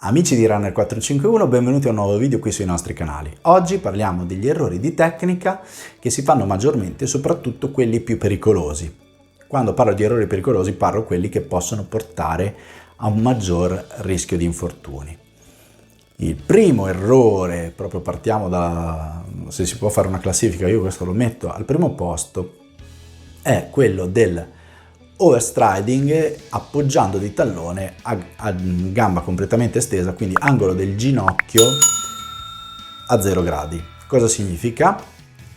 Amici di Runner 451, benvenuti a un nuovo video qui sui nostri canali. Oggi parliamo degli errori di tecnica che si fanno maggiormente, soprattutto quelli più pericolosi. Quando parlo di errori pericolosi parlo di quelli che possono portare a un maggior rischio di infortuni. Il primo errore, proprio partiamo da, se si può fare una classifica, io questo lo metto al primo posto, è quello del overstriding appoggiando di tallone a gamba completamente estesa, quindi angolo del ginocchio a 0 gradi. Cosa significa?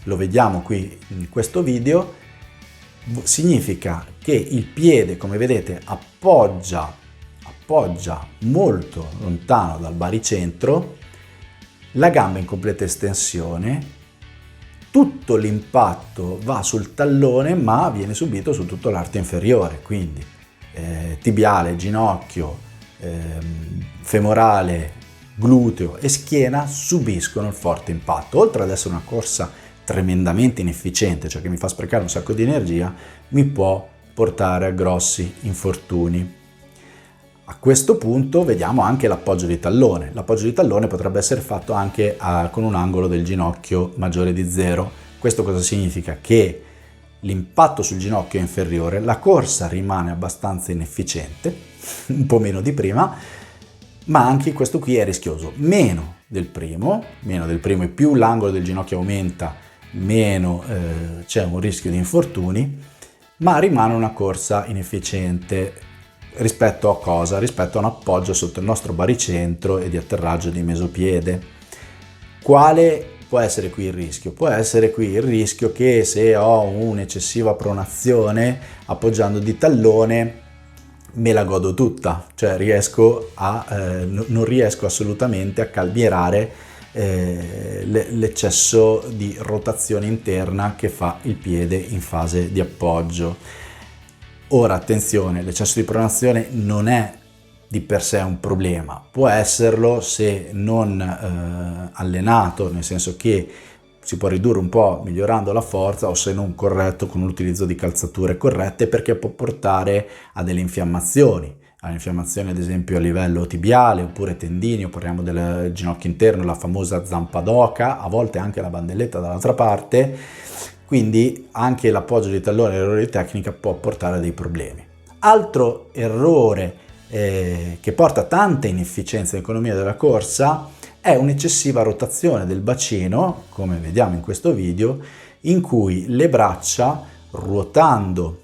Lo vediamo qui in questo video. Significa che il piede, come vedete, appoggia molto lontano dal baricentro, la gamba in completa estensione. Tutto l'impatto va sul tallone ma viene subito su tutto l'arto inferiore, quindi tibiale, ginocchio, femorale, gluteo e schiena subiscono il forte impatto. Oltre ad essere una corsa tremendamente inefficiente, cioè che mi fa sprecare un sacco di energia, mi può portare a grossi infortuni. A questo punto vediamo anche l'appoggio di tallone. L'appoggio di tallone potrebbe essere fatto anche con un angolo del ginocchio maggiore di 0. Questo cosa significa? Che l'impatto sul ginocchio è inferiore, la corsa rimane abbastanza inefficiente, un po' meno di prima, ma anche questo qui è rischioso. Meno del primo e più l'angolo del ginocchio aumenta, meno c'è un rischio di infortuni, ma rimane una corsa inefficiente. Rispetto a cosa? Rispetto a un appoggio sotto il nostro baricentro e di atterraggio di mesopiede. Quale può essere qui il rischio? Può essere qui il rischio che se ho un'eccessiva pronazione appoggiando di tallone me la godo tutta, cioè non riesco assolutamente a calmierare l'eccesso di rotazione interna che fa il piede in fase di appoggio. Ora attenzione, l'eccesso di pronazione non è di per sé un problema, può esserlo se non allenato, nel senso che si può ridurre un po' migliorando la forza o se non corretto con l'utilizzo di calzature corrette, perché può portare a delle infiammazioni ad esempio a livello tibiale oppure tendini, o parliamo del ginocchio interno, la famosa zampa d'oca, a volte anche la bandelletta dall'altra parte. Quindi anche l'appoggio di tallone e l'errore di tecnica può portare a dei problemi. Altro errore che porta tanta inefficienza nell'economia della corsa è un'eccessiva rotazione del bacino, come vediamo in questo video, in cui le braccia, ruotando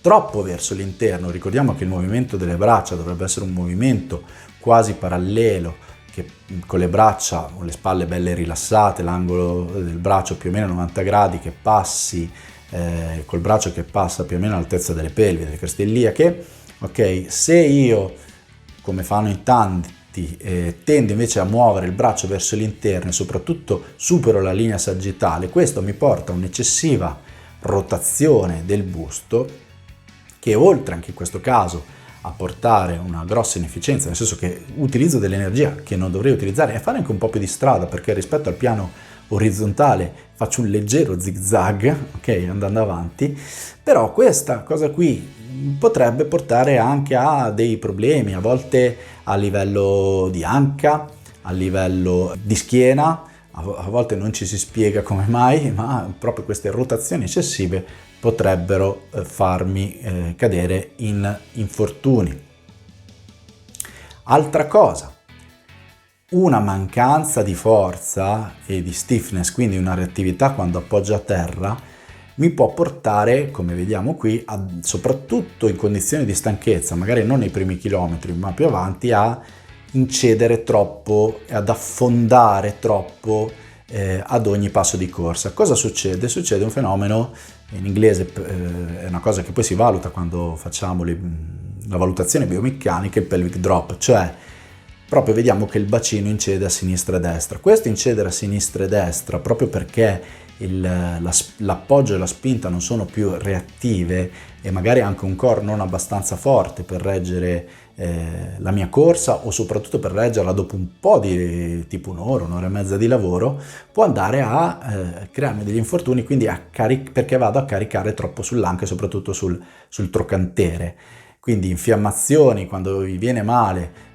troppo verso l'interno, ricordiamo che il movimento delle braccia dovrebbe essere un movimento quasi parallelo, che con le braccia o le spalle belle rilassate, l'angolo del braccio più o meno a 90 gradi, che passi col braccio che passa più o meno all'altezza delle pelvi, delle creste iliache. Ok, se io, come fanno in tanti, tendo invece a muovere il braccio verso l'interno e soprattutto supero la linea sagittale, questo mi porta a un'eccessiva rotazione del busto, che oltre anche in questo caso a portare una grossa inefficienza, nel senso che utilizzo dell'energia che non dovrei utilizzare e fare anche un po' più di strada, perché rispetto al piano orizzontale faccio un leggero zigzag, ok, andando avanti, però questa cosa qui potrebbe portare anche a dei problemi, a volte a livello di anca, a livello di schiena, a volte non ci si spiega come mai, ma proprio queste rotazioni eccessive potrebbero farmi cadere in infortuni. Altra cosa, una mancanza di forza e di stiffness, quindi una reattività quando appoggio a terra, mi può portare, come vediamo qui, soprattutto in condizioni di stanchezza, magari non nei primi chilometri, ma più avanti, a incedere troppo e ad affondare troppo ad ogni passo di corsa. Cosa succede? Succede un fenomeno, in inglese è una cosa che poi si valuta quando facciamo la valutazione biomeccanica, il pelvic drop, cioè proprio vediamo che il bacino incede a sinistra e a destra. Questo incedere a sinistra e a destra, proprio perché l'appoggio e la spinta non sono più reattive e magari anche un core non abbastanza forte per reggere la mia corsa, o soprattutto per reggerla dopo un po' di tipo un'ora e mezza di lavoro, può andare a crearmi degli infortuni, quindi perché vado a caricare troppo sull'anca e soprattutto sul trochantere. Quindi infiammazioni quando vi viene male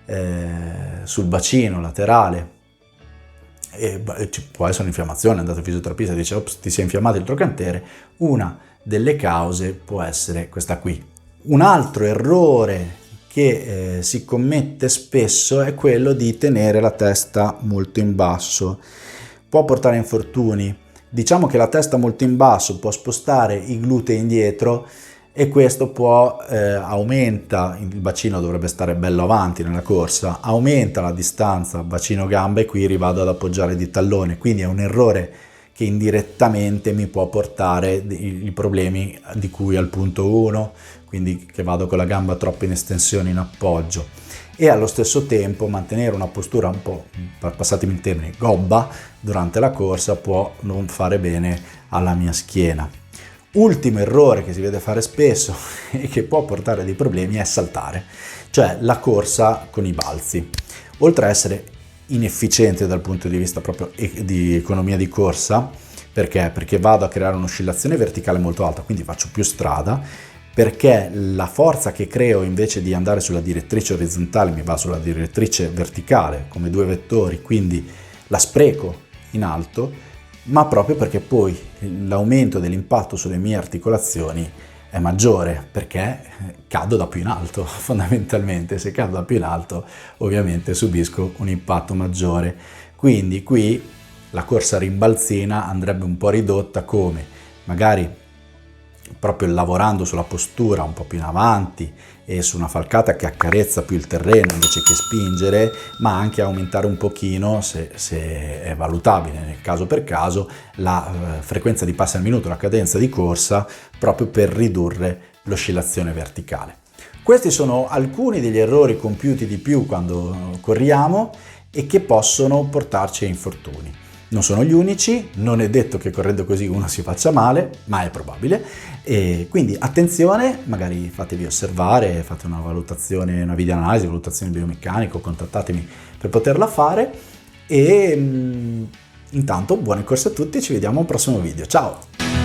sul bacino laterale, e ci può essere un'infiammazione, andate al fisioterapista e dice ops, ti si è infiammato il trochantere, una delle cause può essere questa qui. Un altro errore che si commette spesso è quello di tenere la testa molto in basso, può portare a infortuni. Diciamo che la testa molto in basso può spostare i glutei indietro e questo può aumenta, il bacino dovrebbe stare bello avanti nella corsa, aumenta la distanza bacino-gamba e qui rivado ad appoggiare di tallone, quindi è un errore che indirettamente mi può portare i problemi di cui al punto 1, quindi che vado con la gamba troppo in estensione in appoggio, e allo stesso tempo mantenere una postura un po', passatemi il termine, gobba durante la corsa può non fare bene alla mia schiena. Ultimo errore che si vede fare spesso e che può portare dei problemi è saltare, cioè la corsa con i balzi. Oltre a essere inefficiente dal punto di vista proprio di economia di corsa, perché vado a creare un'oscillazione verticale molto alta, quindi faccio più strada, perché la forza che creo invece di andare sulla direttrice orizzontale mi va sulla direttrice verticale come due vettori, quindi la spreco in alto, ma proprio perché poi l'aumento dell'impatto sulle mie articolazioni è maggiore, perché cado da più in alto fondamentalmente. Se cado da più in alto ovviamente subisco un impatto maggiore, quindi qui la corsa rimbalzina andrebbe un po' ridotta, come magari proprio lavorando sulla postura un po' più in avanti e su una falcata che accarezza più il terreno invece che spingere, ma anche aumentare un pochino, se è valutabile nel caso per caso, la frequenza di passi al minuto, la cadenza di corsa, proprio per ridurre l'oscillazione verticale. Questi sono alcuni degli errori compiuti di più quando corriamo e che possono portarci a infortuni. Non sono gli unici, non è detto che correndo così uno si faccia male, ma è probabile, e quindi attenzione, magari fatevi osservare, fate una valutazione, una videoanalisi, valutazione biomeccanica, contattatemi per poterla fare, e intanto buone corse a tutti, ci vediamo al prossimo video, ciao!